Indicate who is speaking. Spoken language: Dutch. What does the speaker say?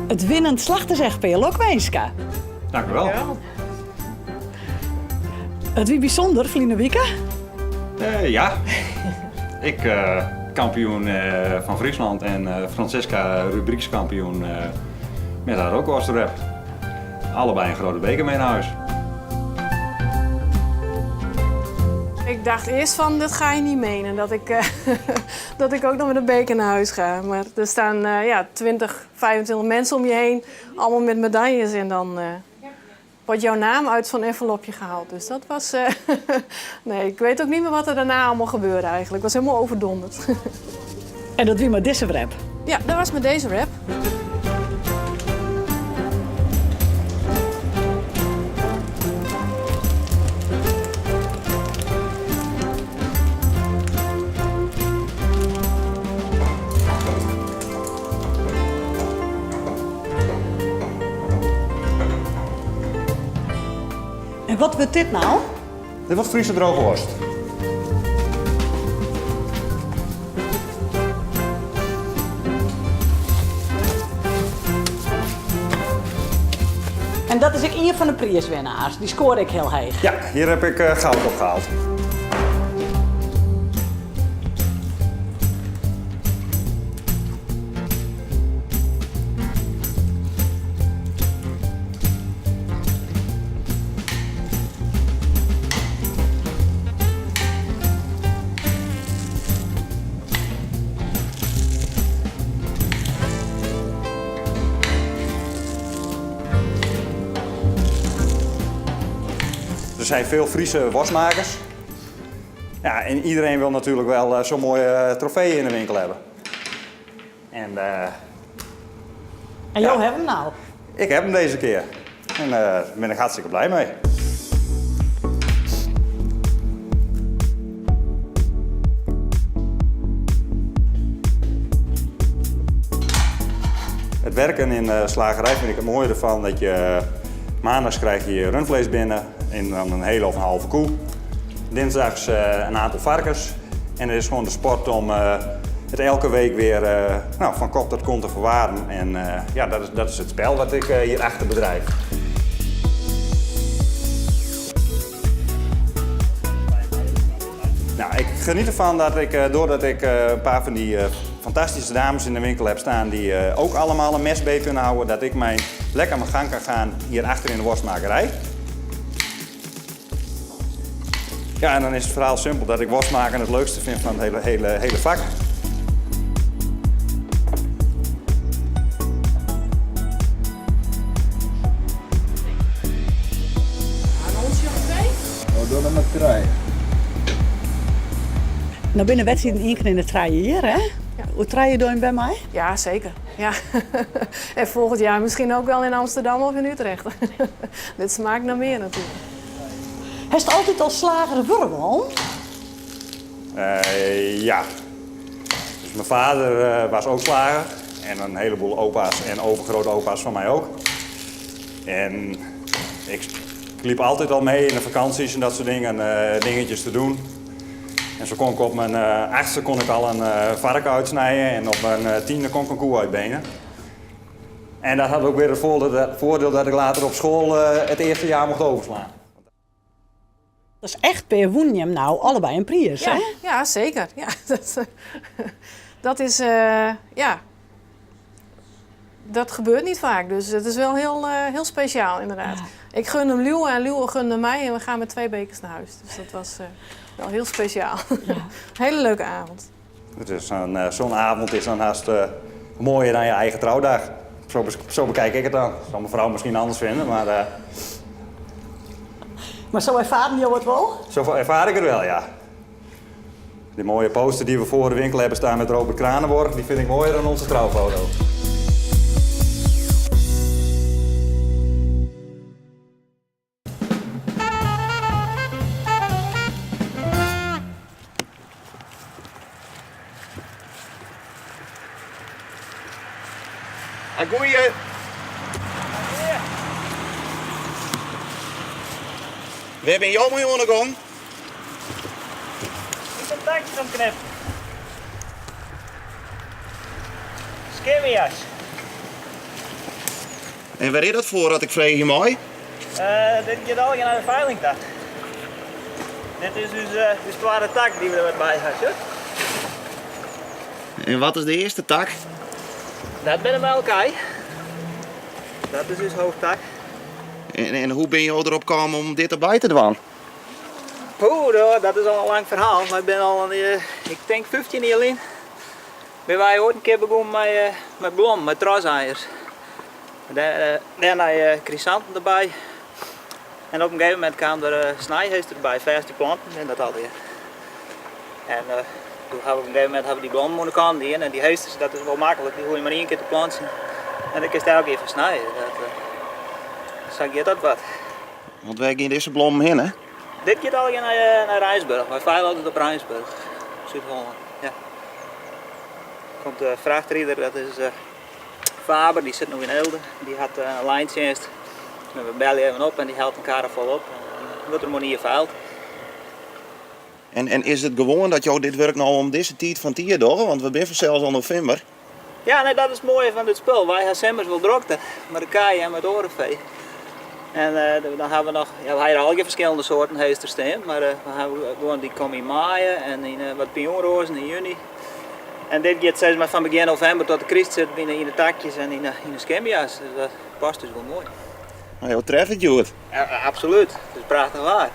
Speaker 1: Het winnend slachtersechtpeel ook wenska.
Speaker 2: Dank u wel.
Speaker 1: Het wie bijzonder, Vliene Wieke.
Speaker 2: Ja, ik kampioen van Friesland en Francesca rubriekskampioen met haar ook rap. Allebei een grote beker mee naar huis.
Speaker 3: Ik dacht eerst van, dat ga je niet menen, dat ik ook nog met een beker naar huis ga. Maar er staan 20, 25 mensen om je heen, allemaal met medailles. En dan wordt jouw naam uit zo'n envelopje gehaald. Dus dat was... nee, ik weet ook niet meer wat er daarna allemaal gebeurde eigenlijk. Ik was helemaal overdonderd.
Speaker 1: En dat wie maar deze rap.
Speaker 3: Ja, dat was met deze rap.
Speaker 1: En wat wordt dit nou?
Speaker 2: Dit wordt Friese droge worst.
Speaker 1: En dat is ik een van de prijswinnaars. Die scoorde ik heel heeg.
Speaker 2: Ja, hier heb ik goud opgehaald. Er zijn veel Friese worstmakers. Ja, en iedereen wil natuurlijk wel zo'n mooie trofee in de winkel hebben. En
Speaker 1: jou hebt hem nou.
Speaker 2: ik heb hem deze keer. En daar ben ik hartstikke blij mee. Het werken in de slagerij vind ik het mooie ervan dat je maandags krijg je rundvlees binnen en dan een hele of een halve koe. Dinsdags een aantal varkens. En het is gewoon de sport om het elke week weer van kop tot kont te verwaren. En dat is het spel wat ik hier achter bedrijf. Nou, ik geniet ervan dat ik, doordat ik een paar van die fantastische dames in de winkel heb staan die ook allemaal een mes beet kunnen houden, dat ik lekker aan mijn gang kan gaan hier achter in de worstmakerij. Ja, en dan is het verhaal simpel dat ik worstmaken het leukste vind van het hele vak.
Speaker 3: Aan ons jongen 2?
Speaker 4: Oh, doe dan maar 3.
Speaker 1: Nou binnen wedstrijden één keer in de traaien hier, hè?
Speaker 3: Ja.
Speaker 1: Hoe traai je door bij mij?
Speaker 3: Ja, zeker. Ja. En volgend jaar misschien ook wel in Amsterdam of in Utrecht. Dit smaakt naar meer natuurlijk.
Speaker 1: Hij is altijd al slager Wurwel.
Speaker 2: Ja. Dus mijn vader was ook slager. En een heleboel opa's en overgrootopa's van mij ook. En ik liep altijd al mee in de vakanties en dat soort dingen, dingetjes te doen. En zo kon ik op mijn 8e kon ik al een varken uitsnijden en op mijn 10e kon ik een koe uitbenen. En dat had ook weer het voordeel dat ik later op school het eerste jaar mocht overslaan.
Speaker 1: Dat is echt per Woenjem nou allebei een prijs, hè?
Speaker 3: Ja, zeker. Ja, dat is, dat gebeurt niet vaak. Dus het is wel heel speciaal inderdaad. Ja. Ik gun hem Luwe en Luwe gunde mij en we gaan met 2 bekers naar huis. Dus dat was wel heel speciaal. Ja. Hele leuke avond.
Speaker 2: Zo'n avond is dan haast mooier dan je eigen trouwdag. Zo bekijk ik het dan. Dat zal mijn vrouw misschien anders vinden, maar...
Speaker 1: Maar zo ervaren je het wel?
Speaker 2: Zo ervaar ik het wel, ja. Die mooie poster die we voor de winkel hebben staan met Robert Kranenborg, die vind ik mooier dan onze trouwfoto.
Speaker 4: Goeie. We hebben jou mee ondergang.
Speaker 5: Niet een takje van knip. Skimmerjas.
Speaker 4: En waar is dat voor, dat ik vreeg je mooi?
Speaker 5: Dit gaat al naar de veilingtak. Dit is dus de zware tak die we erbij hebben.
Speaker 4: En wat is de eerste tak?
Speaker 5: Dat ben bij elkaar. Dat is dus hoofdtak.
Speaker 4: En hoe ben je erop gekomen om dit erbij te doen?
Speaker 5: Poeh, dat is al een lang verhaal. Maar ik ben al, ik denk 15 jaar in. Ben wij ooit een keer begonnen met bloemen, met troseiers. Daarna chrysanten erbij. En op een gegeven moment kwam er snijheester erbij, verse planten en dat alweer. En toen hebben we op een gegeven moment die bloemen moeten kant in en die heesters, dat is wel makkelijk, die hoor je maar één keer te planten. En dan kun je elke keer versnijden. Zeg je dat wat?
Speaker 4: Want wij gaan deze bloemen heen, hè?
Speaker 5: Dit gaat al naar Rijnsburg, wij veilen altijd op Rijnsburg, Zuid-Holland. Ja. Komt de vrachtrijder, dat is Faber, die zit nog in Eelde, die had een lijntjenst. We bellen even op en die haalt elkaar er volop. En wordt er maar niet geveild.
Speaker 4: En is het gewoon dat jou dit werk nou om deze tijd van het jaar doet? Want we zijn zelfs al november.
Speaker 5: Ja, nee, dat is het mooie van dit spul. Wij hebben zomers wel drukte met de kaai en met het orenvee. En dan hebben we nog, ja, we hebben al je verschillende soorten heesters staan, maar we hebben gewoon die komen in maai en in wat pionrozen in juni. En dit gaat steeds maar van begin november tot de Christ zit binnen in de takjes en in de scambia's. Dus dat past dus wel mooi.
Speaker 4: Nou, jou treft het goed.
Speaker 5: Ja, absoluut. Het is prachtig waar.